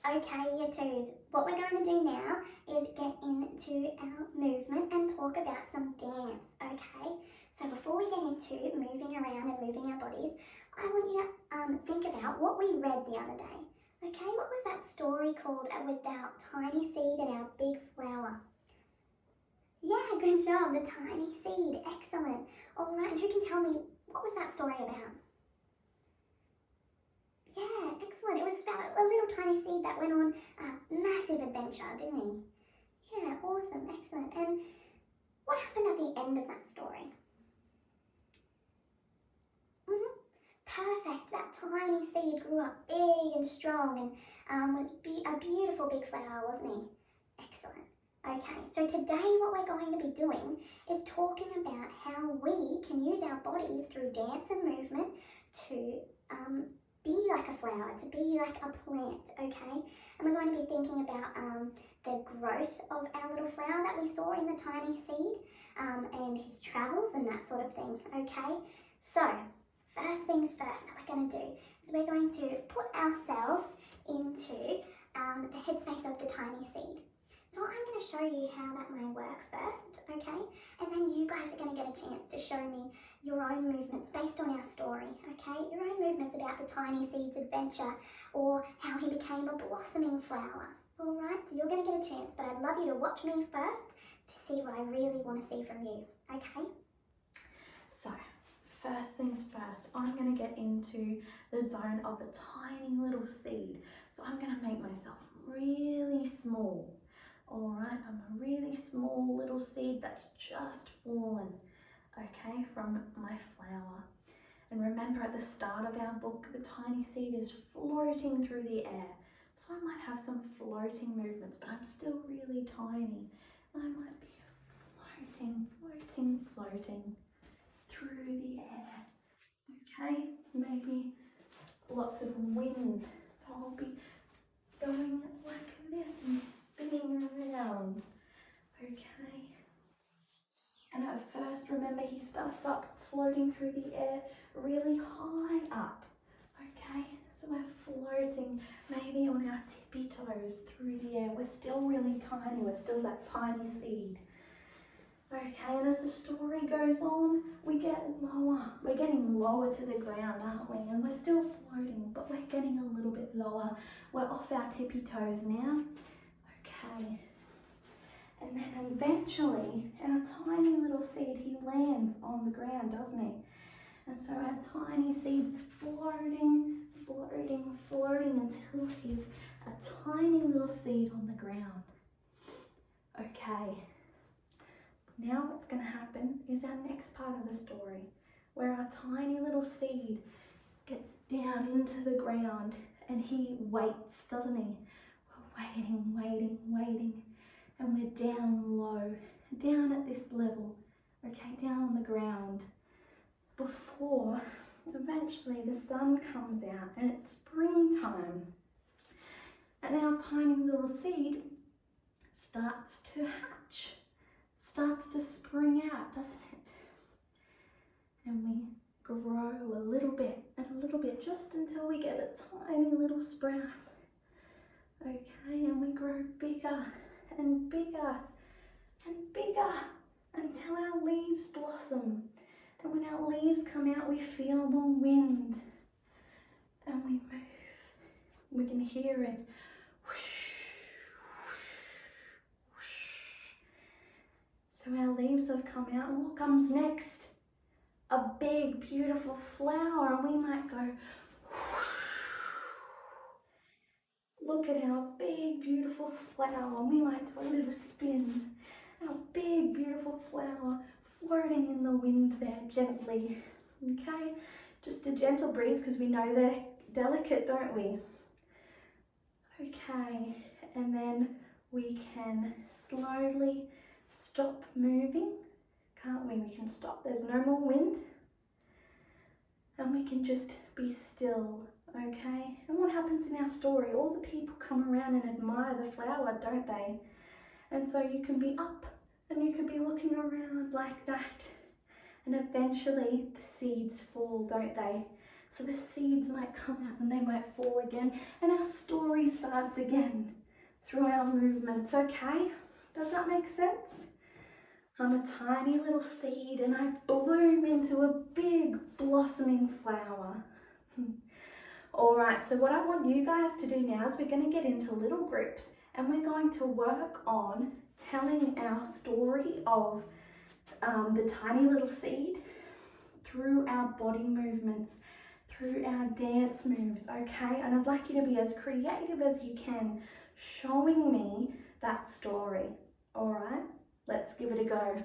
Okay, year twos, what we're going to do now is get into our movement and talk about some dance, okay? So before we get into moving around and moving our bodies, I want you to think about what we read the other day, okay? What was that story called with our tiny seed and our big flower? Yeah, good job, the tiny seed, excellent. All right, and who can tell me, what was that story about? Yeah, excellent. It was about a little tiny seed that went on a massive adventure, didn't he? Yeah, awesome, excellent. And what happened at the end of that story? Perfect. That tiny seed grew up big and strong and was a beautiful big flower, wasn't he? Excellent. Okay, so today what we're going to be doing is talking about how we can use our bodies through dance and movement to be like a flower, to be like a plant, okay? And we're going to be thinking about the growth of our little flower that we saw in the tiny seed and his travels and that sort of thing, okay? So, first things first that we're going to do is we're going to put ourselves into the headspace of the tiny seed. So I'm going to show you how that might work first, okay? And then you guys are going to get a chance to show me your own movements based on our story, okay? Your own movements about the tiny seed's adventure or how he became a blossoming flower, all right? So you're going to get a chance, but I'd love you to watch me first to see what I really want to see from you, okay? So, first things first, I'm going to get into the zone of a tiny little seed. So I'm going to make myself really small. All right, I'm a really small little seed that's just fallen, okay, from my flower. And remember at the start of our book, the tiny seed is floating through the air. So I might have some floating movements, but I'm still really tiny. And I might be floating through the air, okay? Maybe lots of wind, so I'll be going like this and spinning around, okay? And at first, remember, he starts up floating through the air really high up, okay? So we're floating maybe on our tippy toes through the air. We're still really tiny, we're still that tiny seed. Okay, and as the story goes on, we get lower. We're getting lower to the ground, aren't we? And we're still floating, but we're getting a little bit lower. We're off our tippy toes now. Okay. And then eventually, our tiny little seed, he lands on the ground, doesn't he? And so our tiny seed's floating until he's a tiny little seed on the ground. Okay. Now what's going to happen is our next part of the story, where our tiny little seed gets down into the ground and he waits, doesn't he? We're waiting, and we're down low, down at this level, okay, down on the ground, before eventually the sun comes out and it's springtime. And our tiny little seed starts to hatch. Starts to spring out, doesn't it? And we grow a little bit and a little bit just until we get a tiny little sprout. Okay, and we grow bigger and bigger and bigger until our leaves blossom. And when our leaves come out, we feel the wind and we move. We can hear it. Whoosh. So our leaves have come out, and what comes next? A big, beautiful flower, and we might go, look at our big, beautiful flower, and we might do a little spin. Our big, beautiful flower floating in the wind there gently, okay? Just a gentle breeze, because we know they're delicate, don't we? Okay, and then we can slowly stop moving, can't we? We can stop, there's no more wind. And we can just be still, okay? And what happens in our story? All the people come around and admire the flower, don't they? And so you can be up and you can be looking around like that. And eventually the seeds fall, don't they? So the seeds might come out and they might fall again, and our story starts again through our movements, okay? Does that make sense? I'm a tiny little seed and I bloom into a big blossoming flower. All right, so what I want you guys to do now is we're going to get into little groups and we're going to work on telling our story of the tiny little seed through our body movements, through our dance moves, okay? And I'd like you to be as creative as you can, showing me that story. All right, let's give it a go.